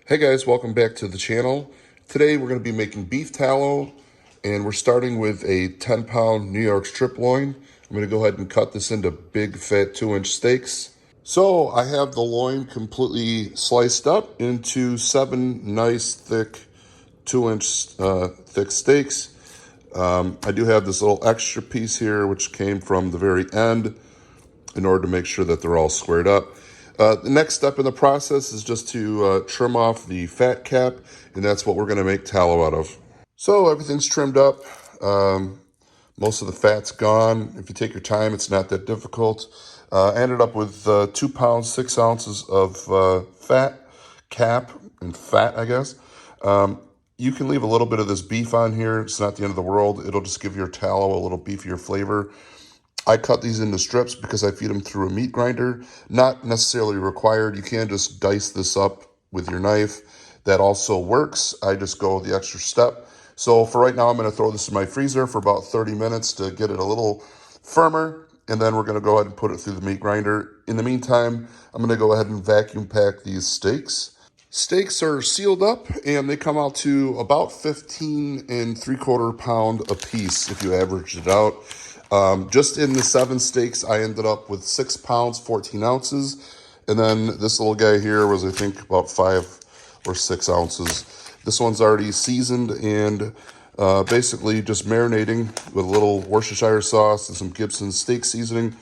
Hey guys, welcome back to the channel. Today we're going to be making beef tallow, and we're starting with a 10-pound New York strip loin. I'm going to go ahead and cut this into big fat 2-inch steaks. So I have the loin completely sliced up into 7 nice thick 2-inch thick steaks. I do have this little extra piece here which came from the very end in order to make sure that they're all squared up. The next step in the process is just to trim off the fat cap, and that's what we're going to make tallow out of. So everything's trimmed up. Most of the fat's gone. If you take your time, it's not that difficult. I ended up with 2 pounds, 6 ounces of fat cap and fat, I guess. You can leave a little bit of this beef on here. It's not the end of the world. It'll just give your tallow a little beefier flavor. I cut these into strips because I feed them through a meat grinder. Not necessarily required. You can just dice this up with your knife. That also works. I just go the extra step. So for right now, I'm going to throw this in my freezer for about 30 minutes to get it a little firmer. And then we're going to go ahead and put it through the meat grinder. In the meantime, I'm going to go ahead and vacuum pack these steaks. Steaks are sealed up and they come out to about 15 3/4 pound a piece if you average it out. Just in the 7 steaks, I ended up with 6 pounds, 14 ounces. And then this little guy here was, I think, about 5 or 6 ounces. This one's already seasoned and basically just marinating with a little Worcestershire sauce and some Gibson steak seasoning.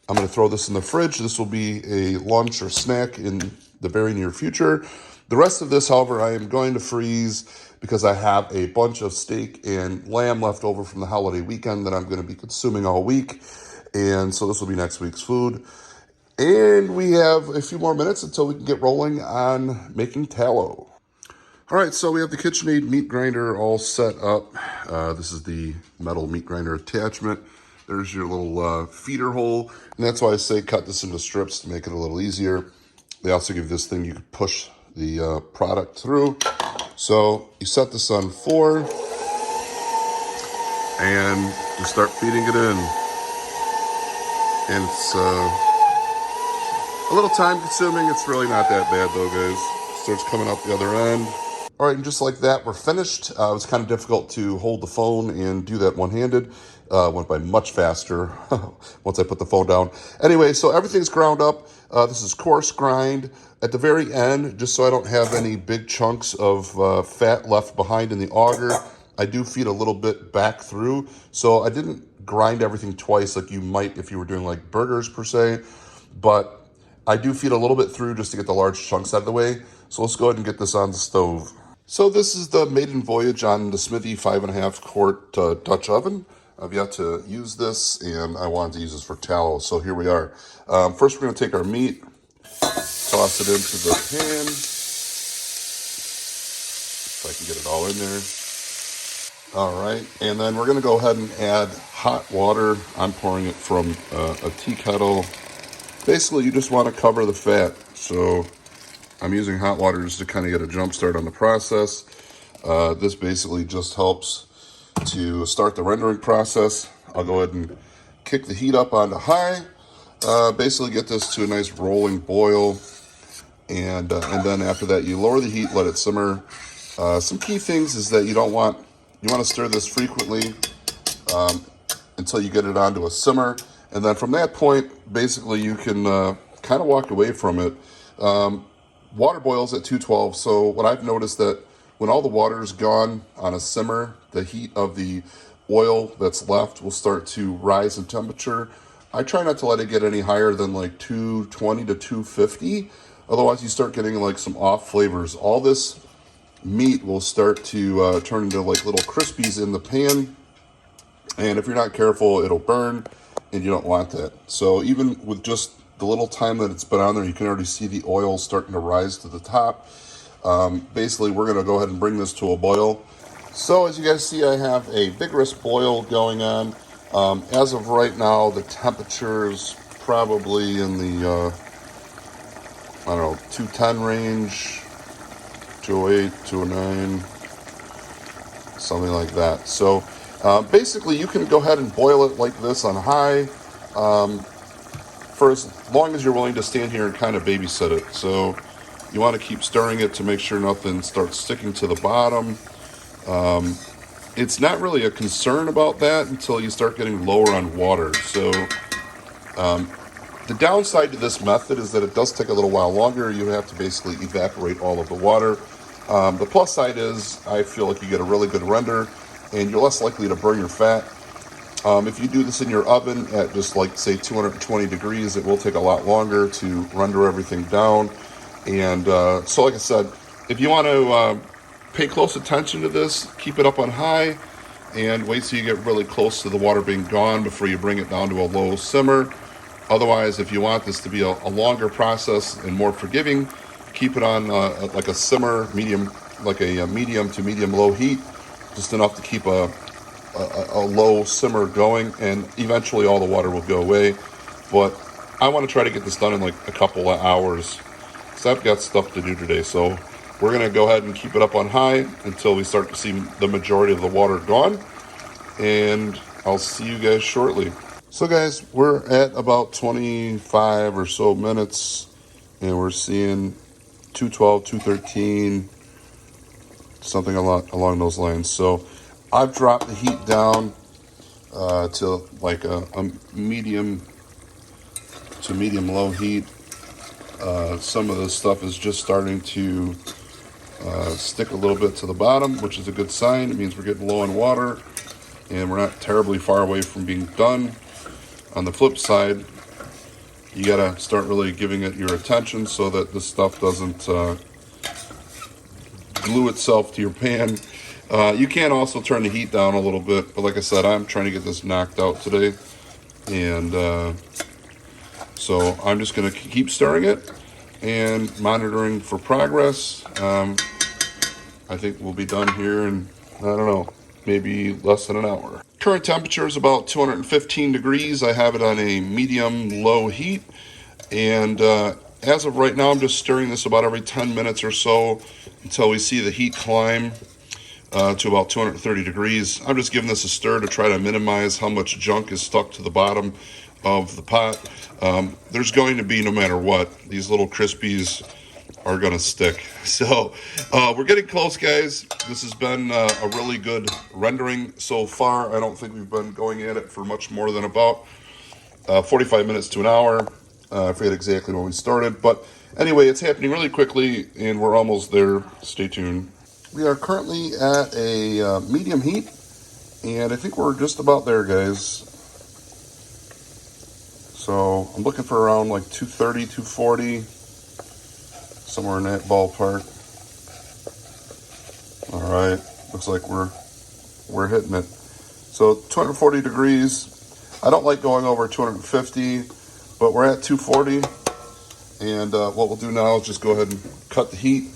I'm going to throw this in the fridge. This will be a lunch or snack in the very near future. The rest of this, however, I am going to freeze because I have a bunch of steak and lamb left over from the holiday weekend that I'm going to be consuming all week. And so this will be next week's food. And we have a few more minutes until we can get rolling on making tallow. All right, so we have the KitchenAid meat grinder all set up. This is the metal meat grinder attachment. There's your little feeder hole. And that's why I say cut this into strips to make it a little easier. They also give this thing you can push the product through. So you set this on 4 and you start feeding it in. And it's a little time consuming. It's really not that bad though, guys. Starts coming out the other end. All right, and just like that, we're finished. It was kind of difficult to hold the phone and do that one-handed. Went by much faster once I put the phone down. Anyway, so everything's ground up. This is coarse grind. At the very end, just so I don't have any big chunks of fat left behind in the auger, I do feed a little bit back through. So I didn't grind everything twice like you might if you were doing like burgers per se, but I do feed a little bit through just to get the large chunks out of the way. So let's go ahead and get this on the stove. So this is the Maiden Voyage on the Smithey 5.5 quart Dutch oven. I've yet to use this, and I wanted to use this for tallow, so here we are. First, we're going to take our meat, toss it into the pan. If I can get it all in there. All right, and then we're going to go ahead and add hot water. I'm pouring it from a tea kettle. Basically, you just want to cover the fat, so I'm using hot water just to kind of get a jump start on the process. This basically just helps to start the rendering process. I'll go ahead and kick the heat up onto high. Basically get this to a nice rolling boil. And then after that, you lower the heat, let it simmer. Some key things is that you want to stir this frequently until you get it onto a simmer. And then from that point, basically you can kind of walk away from it. Water boils at 212, so what I've noticed that when all the water is gone on a simmer, the heat of the oil that's left will start to rise in temperature. I try not to let it get any higher than like 220 to 250. Otherwise, you start getting like some off flavors. All this meat will start to turn into like little crispies in the pan. And if you're not careful, it'll burn, and you don't want that. So even with just the little time that it's been on there, you can already see the oil starting to rise to the top. Basically, we're going to go ahead and bring this to a boil. So as you guys see, I have a vigorous boil going on. As of right now, the temperature is probably in the, 210 range, 208, 209, something like that. So basically, you can go ahead and boil it like this on high. For as long as you're willing to stand here and kind of babysit it. So You want to keep stirring it to make sure nothing starts sticking to the bottom. It's not really a concern about that until you start getting lower on water. So the downside to this method is that it does take a little while longer. You have to basically evaporate all of the water. The plus side is I feel like you get a really good render and you're less likely to burn your fat. If you do this in your oven at just like say 220 degrees, it will take a lot longer to render everything down. And so like I said, if you want to pay close attention to this, keep it up on high and wait till you get really close to the water being gone before you bring it down to a low simmer. Otherwise, if you want this to be a longer process and more forgiving, keep it on like a simmer, medium, like a medium to medium low heat, just enough to keep a low simmer going, and eventually all the water will go away. But I want to try to get this done in like a couple of hours because I've got stuff to do today. So we're going to go ahead and keep it up on high until we start to see the majority of the water gone, and I'll see you guys shortly. So guys, we're at about 25 or so minutes and we're seeing 212, 213, something along those lines. So I've dropped the heat down to like a medium to medium low heat. Some of this stuff is just starting to stick a little bit to the bottom, which is a good sign. It means we're getting low on water and we're not terribly far away from being done. On the flip side, you gotta start really giving it your attention so that this stuff doesn't glue itself to your pan. You can also turn the heat down a little bit, but like I said, I'm trying to get this knocked out today. And so I'm just gonna keep stirring it and monitoring for progress. I think we'll be done here in, I don't know, maybe less than an hour. Current temperature is about 215 degrees. I have it on a medium low heat. And as of right now, I'm just stirring this about every 10 minutes or so until we see the heat climb to about 230 degrees. I'm just giving this a stir to try to minimize how much junk is stuck to the bottom of the pot. There's going to be, no matter what, these little crispies are gonna stick. So we're getting close, guys. This has been a really good rendering so far. I don't think we've been going at it for much more than about 45 minutes to an hour. I forget exactly when we started, but anyway, it's happening really quickly and we're almost there. Stay tuned. We are currently at a medium heat and I think we're just about there, guys. So I'm looking for around like 230, 240, somewhere in that ballpark. All right, looks like we're hitting it. So 240 degrees. I don't like going over 250, but we're at 240. And what we'll do now is just go ahead and cut the heat.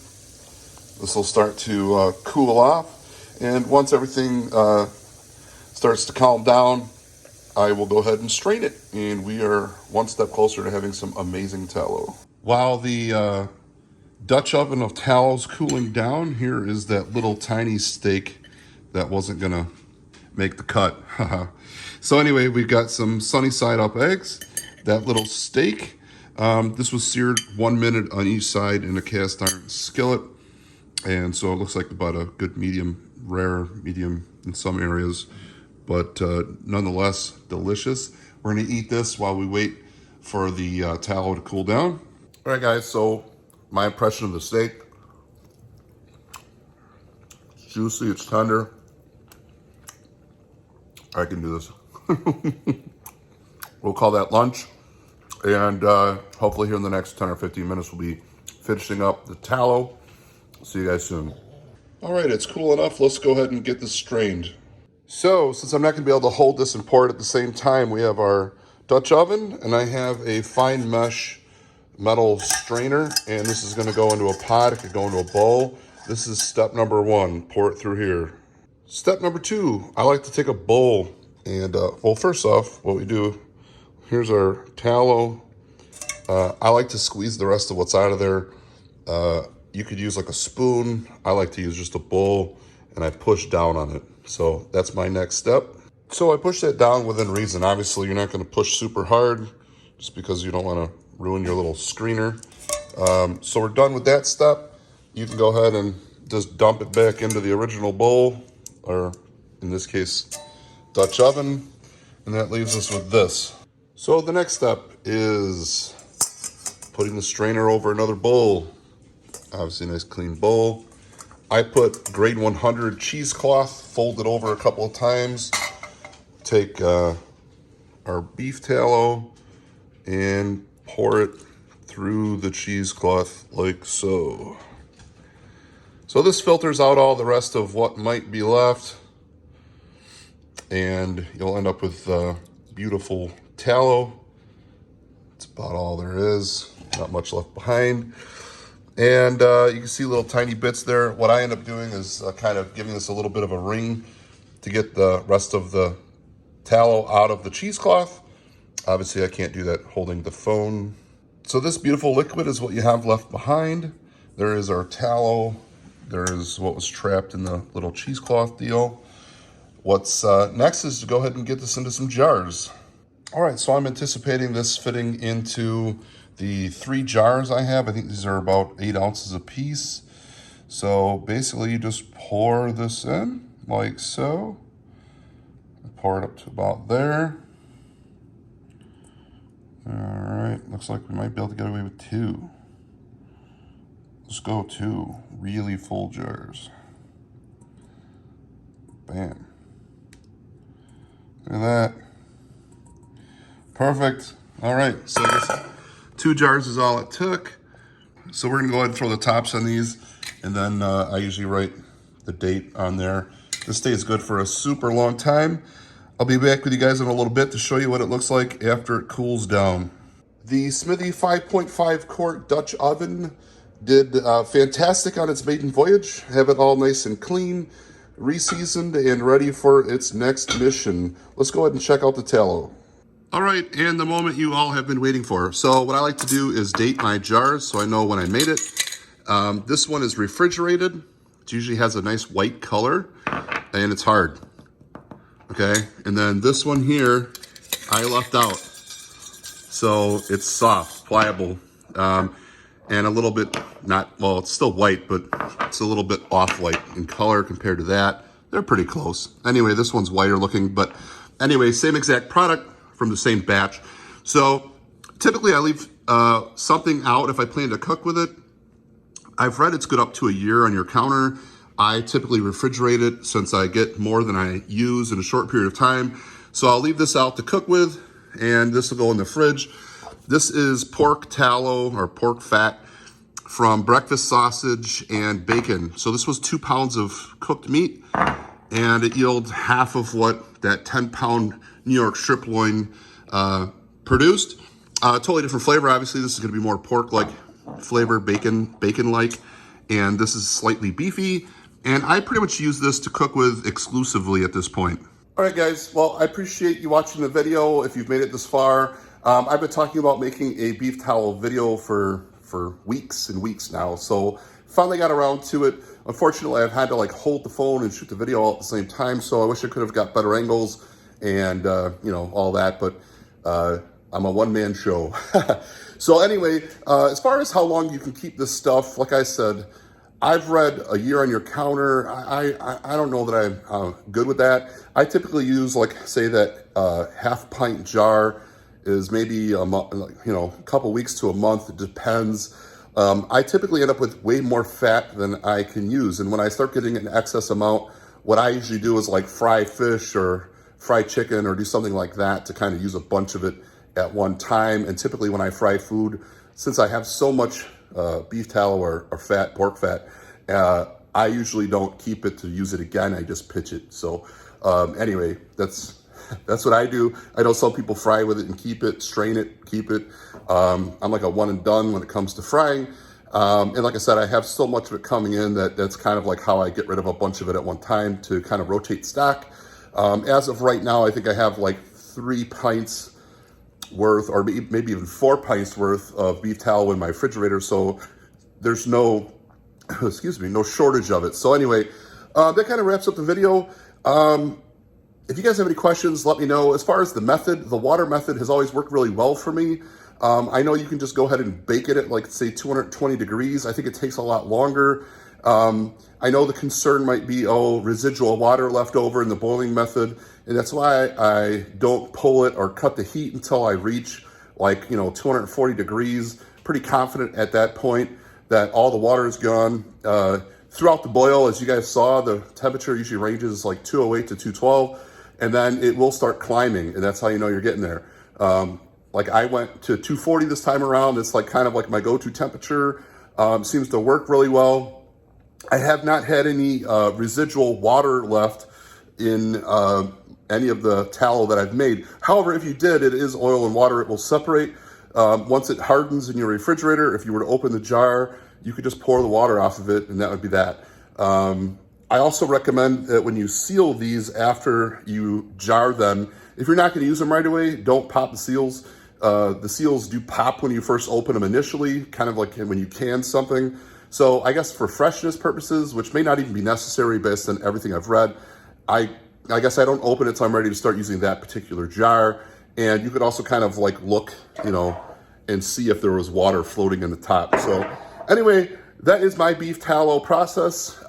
This will start to cool off. And once everything starts to calm down, I will go ahead and strain it. And we are one step closer to having some amazing tallow. While the Dutch oven of tallow's cooling down, here is that little tiny steak that wasn't gonna make the cut. So anyway, we've got some sunny side up eggs, that little steak. This was seared 1 minute on each side in a cast iron skillet. And so it looks like about a good medium rare, medium in some areas, but nonetheless delicious. We're gonna eat this while we wait for the tallow to cool down. All right, guys, so my impression of the steak: it's juicy, it's tender. I can do this. We'll call that lunch. And hopefully here in the next 10 or 15 minutes, we'll be finishing up the tallow. See you guys soon. All right, it's cool enough. Let's go ahead and get this strained. So, since I'm not going to be able to hold this and pour it at the same time, we have our Dutch oven, and I have a fine mesh metal strainer, and this is going to go into a pot. It could go into a bowl. This is step number 1. Pour it through here. Step number 2, I like to take a bowl, and well, first off, what we do, here's our tallow. I like to squeeze the rest of what's out of there. You could use like a spoon. I like to use just a bowl, and I push down on it. So that's my next step. So I push that down within reason. Obviously, you're not going to push super hard just because you don't want to ruin your little screener. So we're done with that step. You can go ahead and just dump it back into the original bowl, or in this case, Dutch oven, and that leaves us with this. So the next step is putting the strainer over another bowl. Obviously a nice clean bowl. I put grade 100 cheesecloth, fold it over a couple of times, take our beef tallow and pour it through the cheesecloth like so. So this filters out all the rest of what might be left, and you'll end up with beautiful tallow. That's about all there is, not much left behind. And you can see little tiny bits there. What I end up doing is kind of giving this a little bit of a ring to get the rest of the tallow out of the cheesecloth. Obviously I can't do that holding the phone. So this beautiful liquid is what you have left behind. There is our tallow. There is what was trapped in the little cheesecloth deal. What's next is to go ahead and get this into some jars. All right, so I'm anticipating this fitting into the 3 jars I have. I think these are about 8 ounces a piece. So basically you just pour this in like so. Pour it up to about there. All right, looks like we might be able to get away with 2. Let's go 2 really full jars. Bam. Look at that. Perfect. All right, so this 2 jars is all it took. So we're gonna go ahead and throw the tops on these, and then I usually write the date on there. This stays good for a super long time. I'll be back with you guys in a little bit to show you what it looks like after it cools down. The Smithey 5.5 quart Dutch oven did fantastic on its maiden voyage. Have it all nice and clean, reseasoned, and ready for its next mission. Let's go ahead and check out the tallow. All right, and the moment you all have been waiting for. So what I like to do is date my jars so I know when I made it. This one is refrigerated. It usually has a nice white color, and it's hard. Okay, and then this one here, I left out. So it's soft, pliable, and a little bit well, it's still white, but it's a little bit off-white in color compared to that. They're pretty close. Anyway, this one's whiter looking, but anyway, same exact product from the same batch. So typically I leave something out if I plan to cook with it. I've read it's good up to a year on your counter. I typically refrigerate it since I get more than I use in a short period of time. So I'll leave this out to cook with, and this will go in the fridge. This is pork tallow or pork fat from breakfast sausage and bacon. So this was 2 pounds of cooked meat, and it yields half of what that 10-pound New York strip loin produced. Totally different flavor. Obviously, this is going to be more pork-like flavor, bacon-like, and this is slightly beefy. And I pretty much use this to cook with exclusively at this point. All right, guys. Well, I appreciate you watching the video. If you've made it this far, I've been talking about making a beef tallow video for weeks and weeks now. So finally got around to it. Unfortunately, I've had to like hold the phone and shoot the video all at the same time. So I wish I could have got better angles and you know, all that. But I'm a one-man show. So anyway, as far as how long you can keep this stuff, like I said, I've read a year on your counter. I don't know that I'm good with that. I typically use, like, say that half pint jar is maybe a month, you know, a couple weeks to a month. It depends. I typically end up with way more fat than I can use. And when I start getting an excess amount, what I usually do is like fry fish or fry chicken or do something like that to kind of use a bunch of it at one time. And typically when I fry food, since I have so much beef tallow or fat, pork fat, I usually don't keep it to use it again. I just pitch it. So anyway, that's what I do. I know some people fry with it and keep it, strain it, keep it. I'm like a one and done when it comes to frying. And like I said, I have so much of it coming in that's kind of like how I get rid of a bunch of it at one time to kind of rotate stock. As of right now, I think I have like 3 pints worth, or maybe even 4 pints worth of beef tallow in my refrigerator. So there's no, excuse me, no shortage of it. So anyway, that kind of wraps up the video. If you guys have any questions, let me know. As far as the method, the water method has always worked really well for me. I know you can just go ahead and bake it at like say 220 degrees. I think it takes a lot longer. I know the concern might be, oh, residual water left over in the boiling method. And that's why I don't pull it or cut the heat until I reach like, 240 degrees. Pretty confident at that point that all the water is gone. Throughout the boil, as you guys saw, the temperature usually ranges like 208 to 212, and then it will start climbing, and that's how you know you're getting there. Like I went to 240 this time around. It's like kind of like my go-to temperature. Seems to work really well. I have not had any residual water left in any of the tallow that I've made. However, if you did, it is oil and water. It will separate. Once it hardens in your refrigerator, if you were to open the jar, you could just pour the water off of it, and that would be that. I also recommend that when you seal these after you jar them, if you're not going to use them right away, don't pop the seals. The seals do pop when you first open them initially, kind of like when you can something. So I guess for freshness purposes, which may not even be necessary based on everything I've read, I guess I don't open it till I'm ready to start using that particular jar. And you could also kind of like look, and see if there was water floating in the top. So anyway, that is my beef tallow process.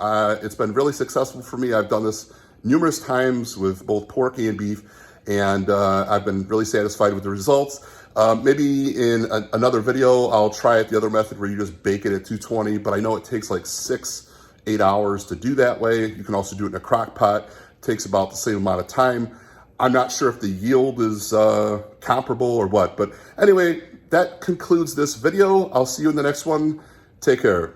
It's been really successful for me. I've done this numerous times with both pork and beef, and I've been really satisfied with the results. Maybe in another video, I'll try it the other method where you just bake it at 220, but I know it takes like 6-8 hours to do that way. You can also do it in a crock pot. It takes about the same amount of time. I'm not sure if the yield is comparable or what, but anyway, that concludes this video. I'll see you in the next one. Take care.